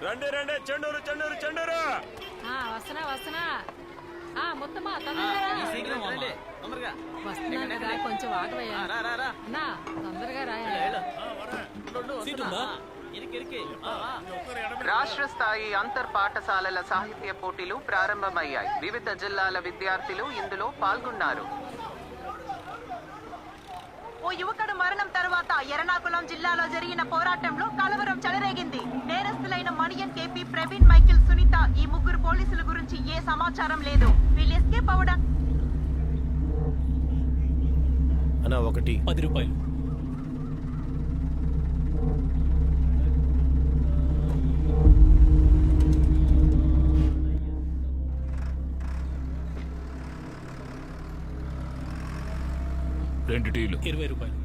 రండి రండి, చెండూరు చెండూరు చెండూరు. వస్తున్నా వస్తున్నా. మొత్తమా తొందరగా వస్తున్నాను కదా, కొంచెం ఆగవయ్యా. అన్నా తొందరగా రాయా. రాష్ట్ర స్థాయి అంతర్ పాఠశాలల సాహిత్య పోటీలు ప్రారంభమయ్యాయి. వివిధ జిల్లాల విద్యార్థులు ఇందులో పాల్గొన్నారు. ఓ యువకుడు మరణం తర్వాత ఎర్నాకుళం జిల్లాలో జరిగిన పోరాటంలో కలవరం చెలరేగింది. నేరస్తులైన మణియన్, కేపీ, ప్రవీణ్, మైకిల్, సునీత ఈ ముగ్గురు పోలీసుల గురించి ఏ సమాచారం లేదు. వీళ్ళు ఎస్కేప్ అవడం. అన్నా ఒకటి 10 రూపాయలు. రెండు టీలు 20 రూపాయలు.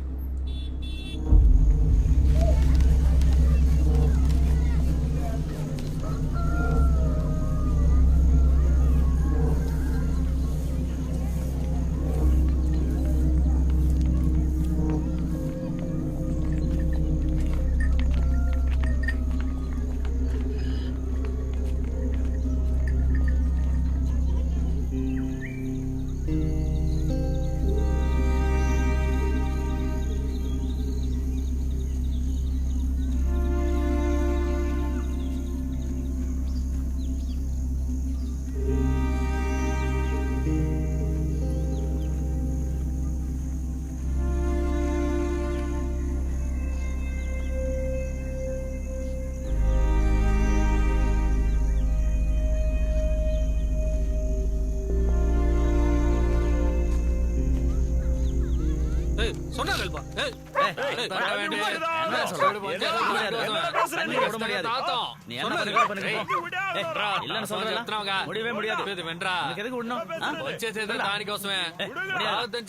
దానికోసమే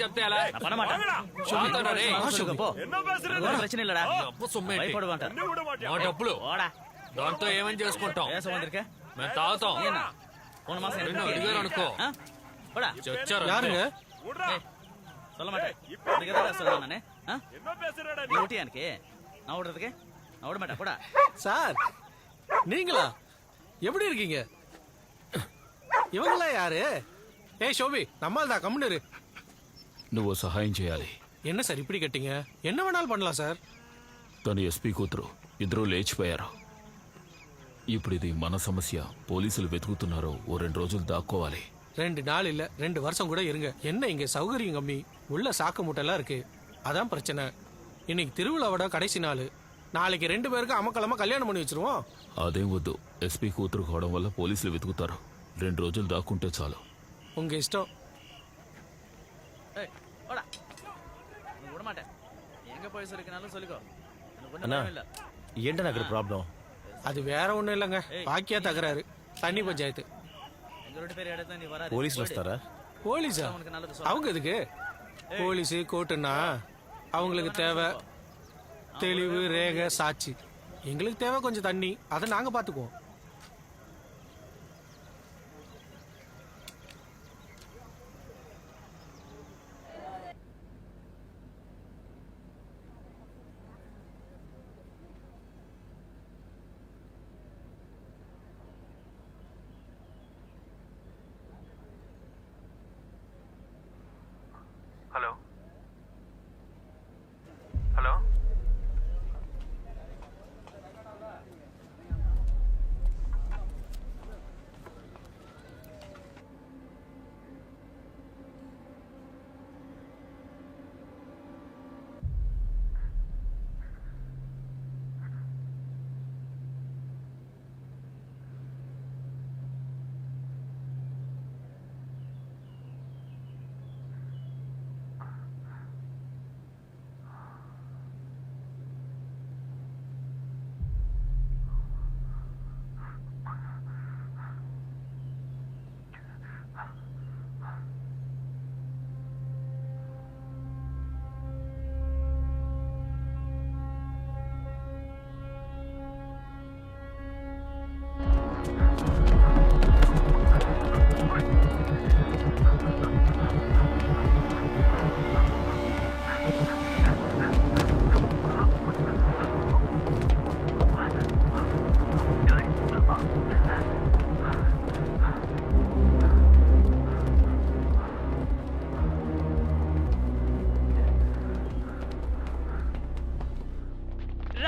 చెప్తే డబ్బులు దాంతో ఏమని చేసుకుంటాం? మేము తాగుతాం. అడిగారు అనుకో చచ్చారు. சொல்ல மாட்டேன். இதுக்கு எதாவது சொல்லலாம் நானே. நீ ஊட்டி எனக்கு நான் விடுறதுக்கு நான் விட மாட்டேன். கூட சார் நீங்களா எப்படி இருக்கீங்க? இவங்களா யாரு? ஏய் ஷோபி, நம்மால் தான் கம்முனரு. నువ్వు సహాయం చేయాలి. என்ன சார் இப்படி கட்டிங்க? என்ன வேணாலும் பண்ணலாம் சாర్. తను ఎస్పీ కూతురు, ఇద్దరు లేచిపోయారు. ఇప్పుడు ఇది మన సమస్య. పోలీసులు వెతుకుతున్నారు. ఓ 2 రోజులు దాక్కోవాలి. 2 நாள் இல்ல 2 வருஷம் கூட இருங்க. என்ன இங்க சௌகரியம் கம்மி, உள்ள சாக்கு மூட்டைலாம் இருக்கு. அதான் பிரச்சனை. இன்னைக்கு திருவிழாவோட கடைசி நாள். நாளைக்கு 2 பேருக்கு அமக்கலமா கல்யாணம் பண்ணி வச்சிருவோம். అదేం వద్దు. ఎస్పీ కూతురు కావడం వల్ల పోలీసులు వెతుకుతారు. 2 రోజులు దాక్కుంటే చాలు. உங்க இஷ்டம். விட மாட்டேன். எங்க போய் சொல்லிக்கனாலும் சொல்லிக்கோ. அண்ணா ఏంటన్నా అక్కడ ప్రాబ్లం? அது வேற ஒண்ணும் இல்லைங்க, பாக்கியா தகராறு. தண்ணி பஞ்சாயத்து. పోలీసులు వస్తారా? போலீஸா? அவங்க எதுக்கு? போலீஸ் கோர்ட்டுன்னா அவங்களுக்கு தேவை தெளிவு, ரேகை, சாட்சி. எங்களுக்கு தேவை கொஞ்சம் தண்ணி. அதை நாங்க பாத்துக்குவோம். హలో హలో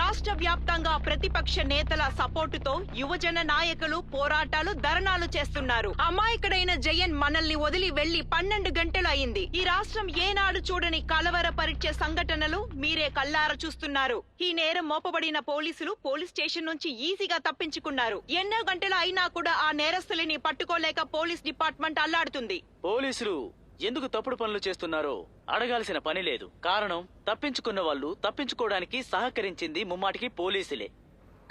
రాష్ట్ర వ్యాప్తంగా ప్రతిపక్ష నేతల సపోర్టుతో యువజన నాయకులు పోరాటాలు ధర్నాలు చేస్తున్నారు. అమాయకుడైన జయన్ మనల్ని వదిలి వెళ్లి 12 గంటలు అయింది. ఈ రాష్ట్రం ఏనాడు చూడని కలవరపరిచే సంఘటనలు మీరే కళ్ళారా చూస్తున్నారు. ఈ నేరం మోపబడిన పోలీసులు పోలీస్ స్టేషన్ నుంచి ఈజీగా తప్పించుకున్నారు. ఎన్నో గంటలు అయినా కూడా ఆ నేరస్తులని పట్టుకోలేక పోలీస్ డిపార్ట్మెంట్ అల్లాడుతుంది. పోలీసులు ఎందుకు తప్పుడు పనులు చేస్తున్నారో అడగాల్సిన పని లేదు. కారణం తప్పించుకున్న వాళ్ళు తప్పించుకోవడానికి సహకరించింది ముమ్మాటికి పోలీసులే.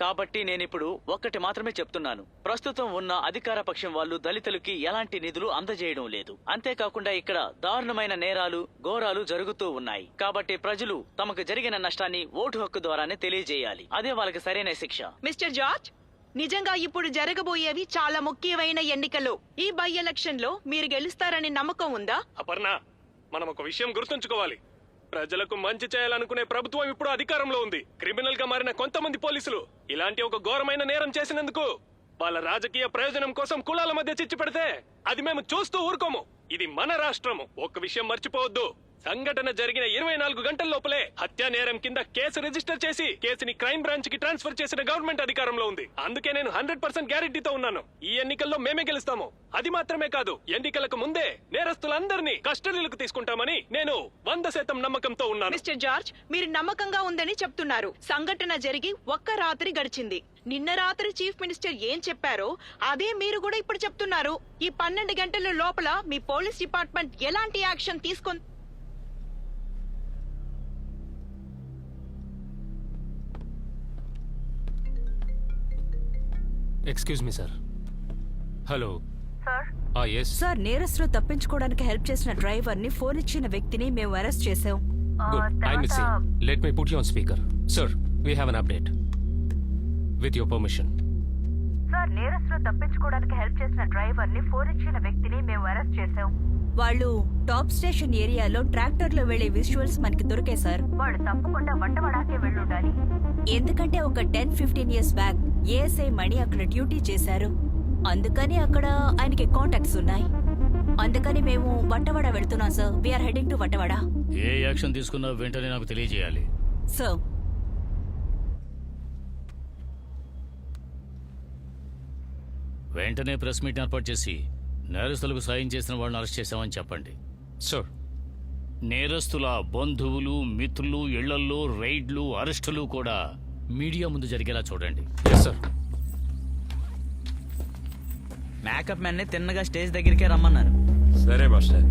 కాబట్టి నేనిప్పుడు ఒక్కటి మాత్రమే చెప్తున్నాను. ప్రస్తుతం ఉన్న అధికార పక్షం వాళ్ళు దళితులకి ఎలాంటి నిధులు అందజేయడం లేదు. అంతేకాకుండా ఇక్కడ దారుణమైన నేరాలు ఘోరాలు జరుగుతూ ఉన్నాయి. కాబట్టి ప్రజలు తమకు జరిగిన నష్టాన్ని ఓటు హక్కు ద్వారానే తెలియజేయాలి. అదే వాళ్ళకి సరైన శిక్ష. మిస్టర్ జార్జ్, నిజంగా ఇప్పుడు జరగబోయేవి చాలా ముఖ్యమైన ఎన్నికలు. ఈ బై ఎలక్షన్ లో మీరు గెలుస్తారని నమ్మకం ఉందా? అపర్ణ, మనం ఒక విషయం గుర్తుంచుకోవాలి. ప్రజలకు మంచి చేయాలనుకునే ప్రభుత్వం ఇప్పుడు అధికారంలో ఉంది. క్రిమినల్ గా మారిన కొంతమంది పోలీసులు ఇలాంటి ఒక ఘోరమైన నేరం చేసినందుకు వాళ్ళ రాజకీయ ప్రయోజనం కోసం కులాల మధ్య చిచ్చు పెడితే అది మేము చూస్తూ ఊరుకోము. ఇది మన రాష్ట్రము. ఒక్క విషయం మర్చిపోవద్దు, సంఘటన జరిగిన 24 గంటల లోపలే హత్యా నేరం కింద కేసు రిజిస్టర్ చేసి కేసుని క్రైమ్ బ్రాంచ్ కి ట్రాన్స్ఫర్ చేసిన గవర్నమెంట్ అధికారంలో ఉంది. అందుకే నేను 100% గ్యారెంటీతో ఉన్నాను, ఈ ఎన్నికల్లో మేమే గెలుస్తాము. అది మాత్రమే కాదు, ఎన్నికలకు ముందే నేరస్తులందరినీ కస్టడీలకు తీసుకుంటామని నేను 100% నమ్మకంతో ఉన్నాను. మిస్టర్ జార్జ్, మీరు నమ్మకంగా ఉందని చెప్తున్నారు. సంఘటన జరిగి ఒక్క రాత్రి గడిచింది. నిన్న రాత్రి చీఫ్ మినిస్టర్ ఏం చెప్పారో అదే మీరు కూడా ఇప్పుడు చెప్తున్నారు. ఈ 12 గంటల లోపల మీ పోలీస్ డిపార్ట్మెంట్ ఎలాంటి యాక్షన్ తీసుకొని excuse me sir. Hello yes sir, నేరస్తులు తప్పించుకోవడానికి హెల్ప్ చేసిన డ్రైవర్ ని ఫోన్ ఇచ్చిన వ్యక్తిని మేము అరెస్ట్ చేసాం. Good. I miss let me put you on speaker. Sir, we have an update with your permission. Sir, నేరస్తులు తప్పించుకోవడానికి హెల్ప్ చేసిన డ్రైవర్ ని ఫోన్ ఇచ్చిన వ్యక్తిని మేము అరెస్ట్ చేసాం. వాళ్ళు టాప్ స్టేషన్ ఏరియాలో ట్రాక్టర్ లో వెళ్లే విజువల్స్ మనకి దొరికాయి సార్. వాళ్ళు తప్పకుండా వంటవాడాకే వెళ్ళుండాలి. ఎందుకంటే ఒక 10-15 years బ్యాక్ ఏఎస్ఐ మణి అక్కడ డ్యూటీ చేశారు. అందుకని అక్కడ ఆయనకి కాంటాక్ట్స్ ఉన్నాయి. అందుకని మేము వంటవాడ వెళ్తున్నాం sir. We're heading to Vantavada. ఏ యాక్షన్ తీసుకున్నా వెంటనే నాకు తెలియజేయాలి. సార్, వెంటనే ప్రెస్ మీట్ ఏర్పాటు చేసి నేరస్తులకు సాయం చేసిన వాళ్ళని అరెస్ట్ చేశామని చెప్పండి. సార్, నేరస్తుల బంధువులు మిత్రులు ఇళ్లల్లో రైడ్లు అరెస్టులు కూడా మీడియా ముందు జరిగేలా చూడండి. Yes sir. మేకప్ మ్యాన్ ని తిన్నగా స్టేజ్ దగ్గరికే రమ్మన్నారు. సరే మాస్టర్.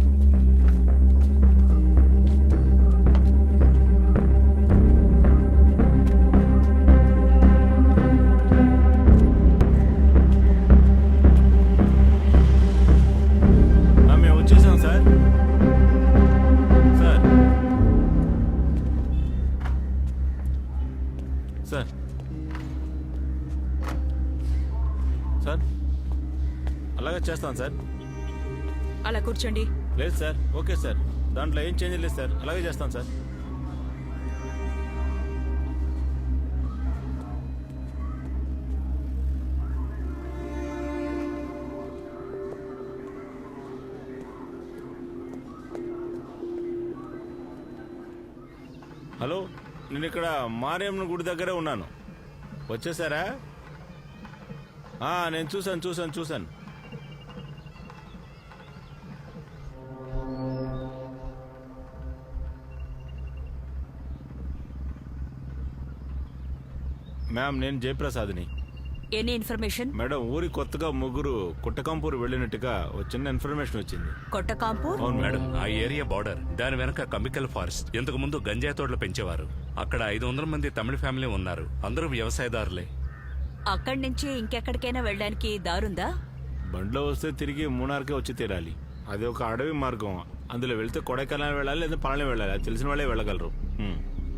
మేము వచ్చేసాం సార్. సార్ సార్ అలాగే చేస్తాను సార్. అలా కూర్చోండి. లేదు సార్, ఓకే సార్, దాంట్లో ఏం చేంజ్ లేదు సార్, అలాగే చేస్తాను సార్. హలో, నేను ఇక్కడ మారియమ్మ గుడి దగ్గరే ఉన్నాను. వచ్చేసారా? నేను చూశాను. మ్యామ్, నేను జయప్రసాద్ని. Any information? మేడం, ఊరి కొత్తగా ముగ్గురు కుట్టకంపూర్ వెళ్ళినట్టుగా ఒక చిన్న ఇన్ఫర్మేషన్ వచ్చింది. కొట్టకాంపూర్? అవును మేడం. ఆ ఏరియా బార్డర్, దాని వెనక కెమికల్ ఫారెస్ట్. ఇంతకు ముందు గంజాయి తోటలు పెంచేవారు. అక్కడ 500 మంది తమిళ ఫ్యామిలీ ఉన్నారు. అందరూ వ్యవసాయదారులే. అక్కడి నుంచి ఇంకెక్కడికైనా వెళ్ళడానికి దారుందా? బండ్లో వస్తే తిరిగి మూనార్కే వచ్చి తీరాలి. అది ఒక అడవి మార్గం. అందులో వెళ్తే కొడైకెనాల్ వెళ్ళాలి, లేదా పళని వెళ్ళాలి. అది తెలిసిన వాళ్ళే వెళ్ళగలరు.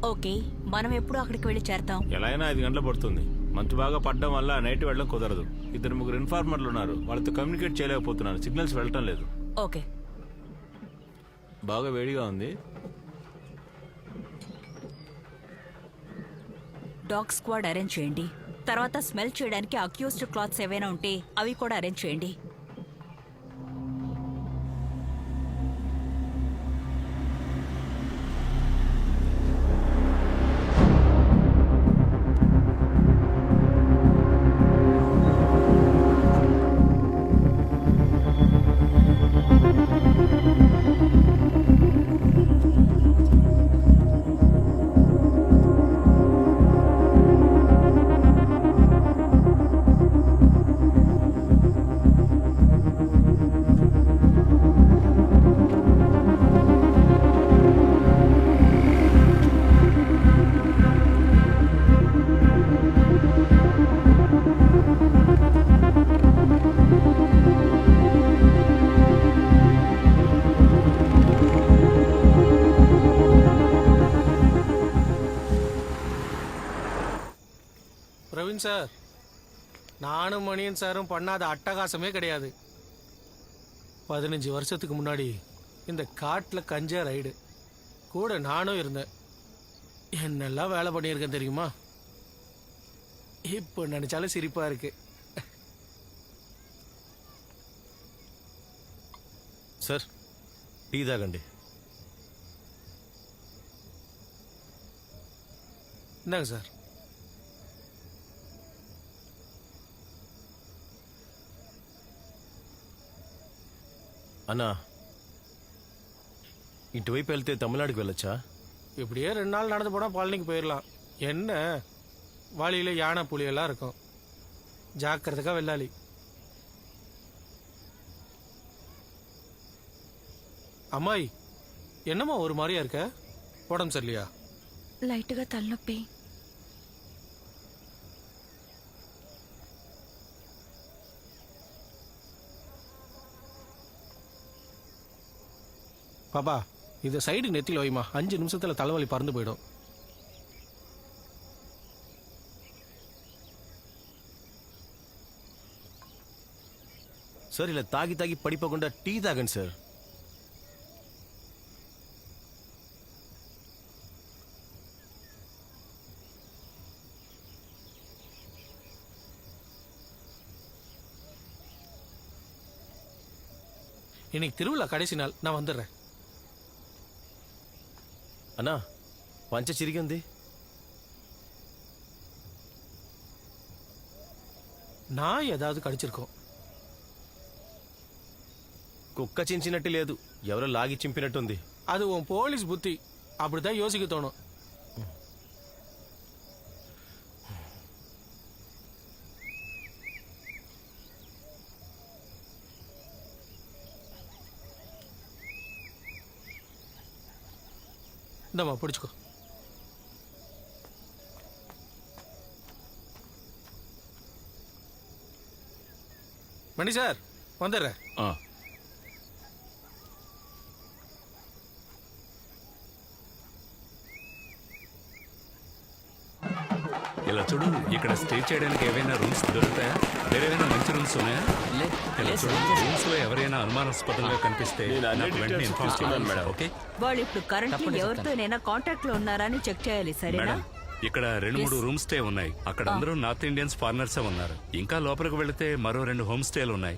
ఓకే, మనం ఎప్పుడు అక్కడికి వెళ్ళి చేరతాం? ఎలా అయినా 5 గంటలు పడుతుంది. మంచు బాగా పడ్డం వల్ల నైట్ వెళ్ళడం కుదరదు. 2-3 ఇన్ఫార్మర్లు ఉన్నారు, వాళ్ళతో కమ్యూనికేట్ చేయలేకపోతున్నాను. సిగ్నల్స్ వెళ్ళటం లేదు. ఓకే. బాగా వేడిగా ఉంది. డాగ్ స్క్వాడ్ అరేంజ్ చేయండి. తర్వాత స్మెల్ చేయడానికి అక్యూస్డ్ క్లాత్స్ ఏవైనా ఉంటే అవి కూడా అరేంజ్ చేయండి. மணியன் சார், நானும் மணியன் சாரும் பண்ணாத அட்டகாசமே கிடையாது. 15 வருஷத்துக்கு முன்னாடி இந்த காட்டுல கஞ்சா ரைடு கூட நானும் இருந்தேன். என்னெல்லாம் வேலை பண்ணியிருக்கேன் தெரியுமா? இப்போ நினைச்சாலும் சிரிப்பா இருக்கு. సార్ టీ తాగండి. இந்தாங்க சார். అన్నా ఇటువైపు వెళ్తే తమిళనాడుకి వెళ్ళొచ్చా? இப்படியே 2 நாள் நடந்து போனால் பழனிக்கு போயிடலாம். என்ன வழியில் யானை புலியெல்லாம் இருக்கும். ஜாக்கிரதைக்கா வெள்ளாளி. அம்மாய், என்னம்மா ஒரு மாதிரியா இருக்க? உடம்பு சரியில்லையா? లైట్గా తలనొప్పి. பாப்பா, இதை சைடு நெத்தியில் வைமா. 5 நிமிஷத்துல தலைவலி பறந்து போயிடும். సార్ ఇలా తాగి తాగి పడిపోకుండా టీ తాగండి సార్. இன்னைக்கு திருவிழா கடைசி நாள், நான் வந்துடுறேன். అన్నా పంచ చిరిగి ఉంది. நான் ஏதாவது கடிச்சிருக்கோம். కుక్క చించినట్టు లేదు, ఎవరో లాగి చింపినట్టుంది. அது உன் போலீஸ் புத்தி. அப்படிதான் யோசிக்க தோணும். இந்தம்மா பிடிச்சுக்கோ. மணி சார், வந்துடுறேன். ఆ, ఇలా చూడు, ఇక్కడ స్టే చేయడానికి ఏవైనా రూమ్స్ దొరుకుతాయా? వేరేమైనా మంచి రూమ్స్ ఉన్నాయా? ఇలా చూడు, రూమ్స్ లో ఎవరైనా అనుమానాస్పదంగా కనిపిస్తే నాకు వెంటనే ఇన్ఫార్మ్ చేయండి మేడం. ఓకే వాళ్ళు ఇప్పుడు కరెంట్లీ ఎవరితోనైనా కాంటాక్ట్ లో ఉన్నారా అని చెక్ చేయాలి, సరేనా? మేడం, ఇక్కడ 2-3 రూమ్ స్టే ఉన్నాయి. అక్కడ అందరూ నార్త్ ఇండియన్స్ ఫారినర్స్ ఉన్నారు. ఇంకా లోపలికి వెళితే మరో 2 హోమ్ స్టేలు ఉన్నాయి.